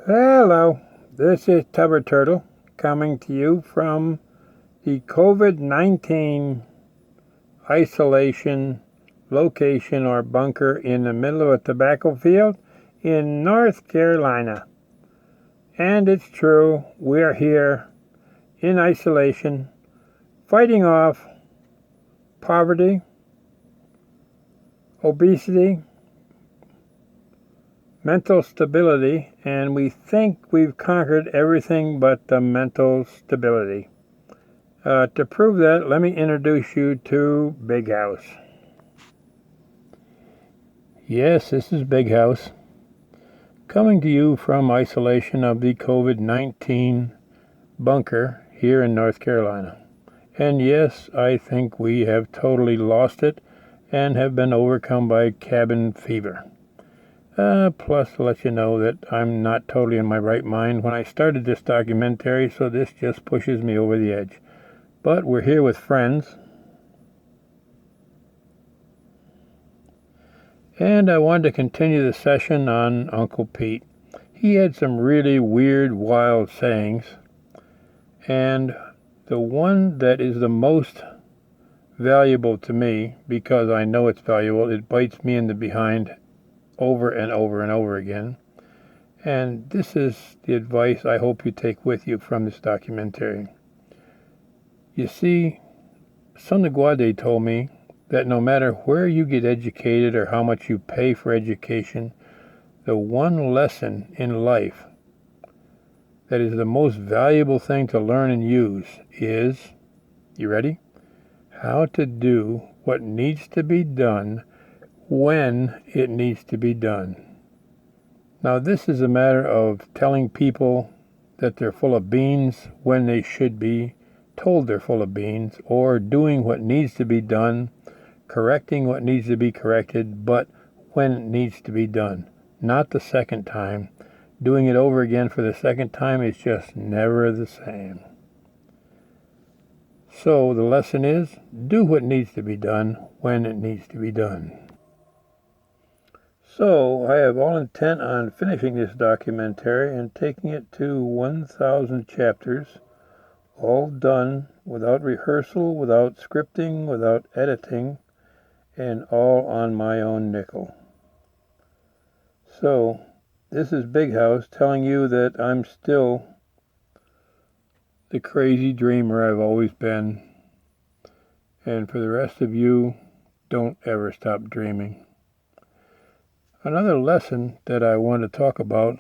Hello, this is Tubber Turtle coming to you from the COVID-19 isolation location or bunker in the middle of a tobacco field in North Carolina. And it's true, we're here in isolation, fighting off poverty, obesity, mental stability, and we think we've conquered everything but the mental stability. To prove that, let me introduce you to Big House. Yes, this is Big House, coming to you from isolation of the COVID-19 bunker here in North Carolina. And yes, I think we have totally lost it and have been overcome by cabin fever. Plus, to let you know that I'm not totally in my right mind when I started this documentary, so this just pushes me over the edge. But we're here with friends, and I wanted to continue the session on Uncle Pete. He had some really weird, wild sayings, and the one that is the most valuable to me, because I know it's valuable, it bites me in the behind over and over and over again. And this is the advice I hope you take with you from this documentary. You see, Son Guade told me that no matter where you get educated or how much you pay for education, the one lesson in life that is the most valuable thing to learn and use is, you ready? How to do what needs to be done when it needs to be done. Now, this is a matter of telling people that they're full of beans when they should be told they're full of beans, or doing what needs to be done, correcting what needs to be corrected, but when it needs to be done, not the second time. Doing it over again for the second time is just never the same. So the lesson is, do what needs to be done when it needs to be done. So I have all intent on finishing this documentary and taking it to 1,000 chapters, all done without rehearsal, without scripting, without editing, and all on my own nickel. So this is Big House telling you that I'm still the crazy dreamer I've always been. And for the rest of you, don't ever stop dreaming. Another lesson that I want to talk about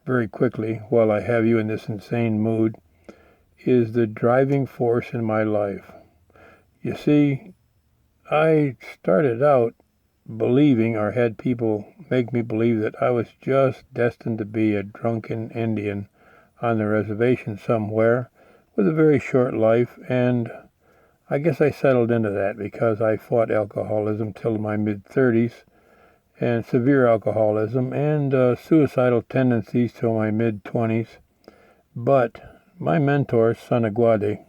very quickly while I have you in this insane mood is the driving force in my life. You see, I started out believing, or had people make me believe, that I was just destined to be a drunken Indian on the reservation somewhere with a very short life, and I guess I settled into that because I fought alcoholism till my mid-30s, and severe alcoholism, and suicidal tendencies till my mid-20s. But my mentor, Son Guade,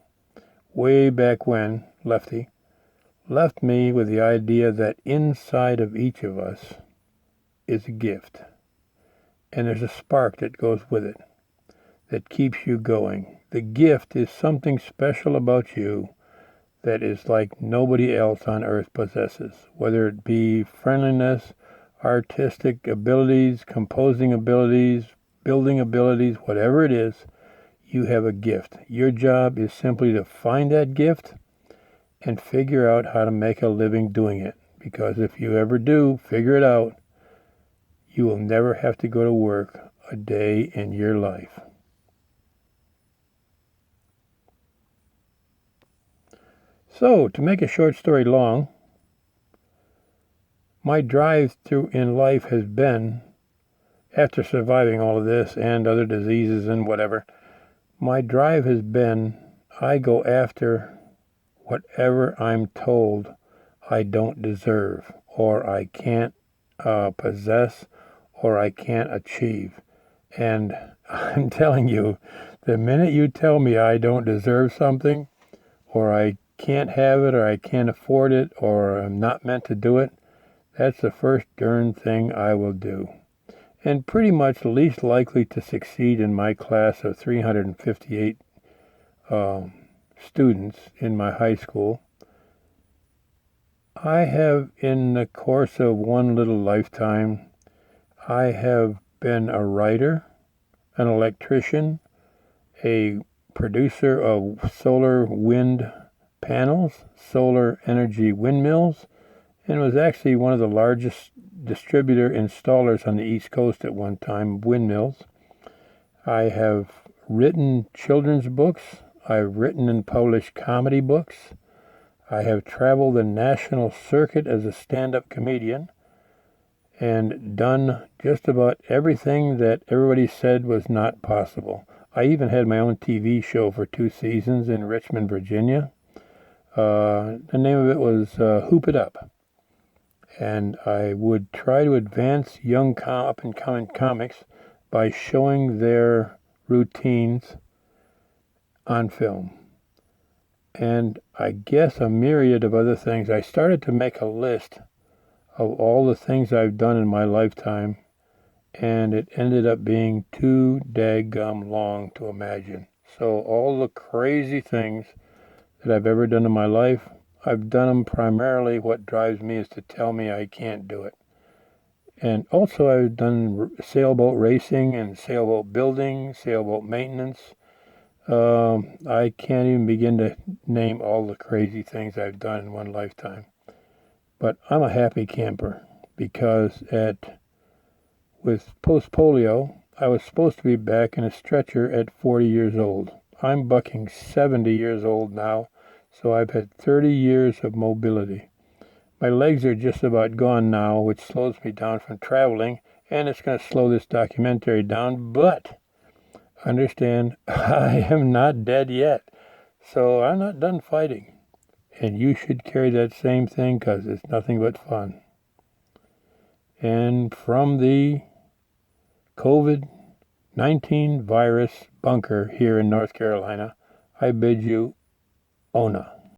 way back when, Lefty, left me with the idea that inside of each of us is a gift, and there's a spark that goes with it that keeps you going. The gift is something special about you that is like nobody else on earth possesses, whether it be friendliness, artistic abilities, composing abilities, building abilities, whatever it is, you have a gift. Your job is simply to find that gift and figure out how to make a living doing it. Because if you ever do figure it out, you will never have to go to work a day in your life. So, to make a short story long, my drive through in life has been, after surviving all of this and other diseases and whatever, my drive has been, I go after whatever I'm told I don't deserve, or I can't possess, or I can't achieve. And I'm telling you, the minute you tell me I don't deserve something, or I can't have it, or I can't afford it, or I'm not meant to do it, that's the first darn thing I will do. and pretty much least likely to succeed in my class of 358 students in my high school. I have, in the course of one little lifetime, I have been a writer, an electrician, a producer of solar wind panels, solar energy windmills, and was actually one of the largest distributor installers on the East Coast at one time, windmills. I have written children's books. I've written and published comedy books. I have traveled the national circuit as a stand-up comedian and done just about everything that everybody said was not possible. I even had my own TV show for 2 seasons in Richmond, Virginia. The name of it was Hoop It Up. And I would try to advance young up-and-coming comics by showing their routines on film. And I guess a myriad of other things. I started to make a list of all the things I've done in my lifetime, and it ended up being too daggum long to imagine. So all the crazy things that I've ever done in my life, I've done them primarily. What drives me is to tell me I can't do it. And also I've done sailboat racing and sailboat building, sailboat maintenance. I can't even begin to name all the crazy things I've done in one lifetime. But I'm a happy camper because with post-polio, I was supposed to be back in a stretcher at 40 years old. I'm bucking 70 years old now, so I've had 30 years of mobility. My legs are just about gone now, which slows me down from traveling, and it's going to slow this documentary down, but understand, I am not dead yet, so I'm not done fighting. And you should carry that same thing because it's nothing but fun. And from the COVID-19 virus bunker here in North Carolina, I bid you Ona.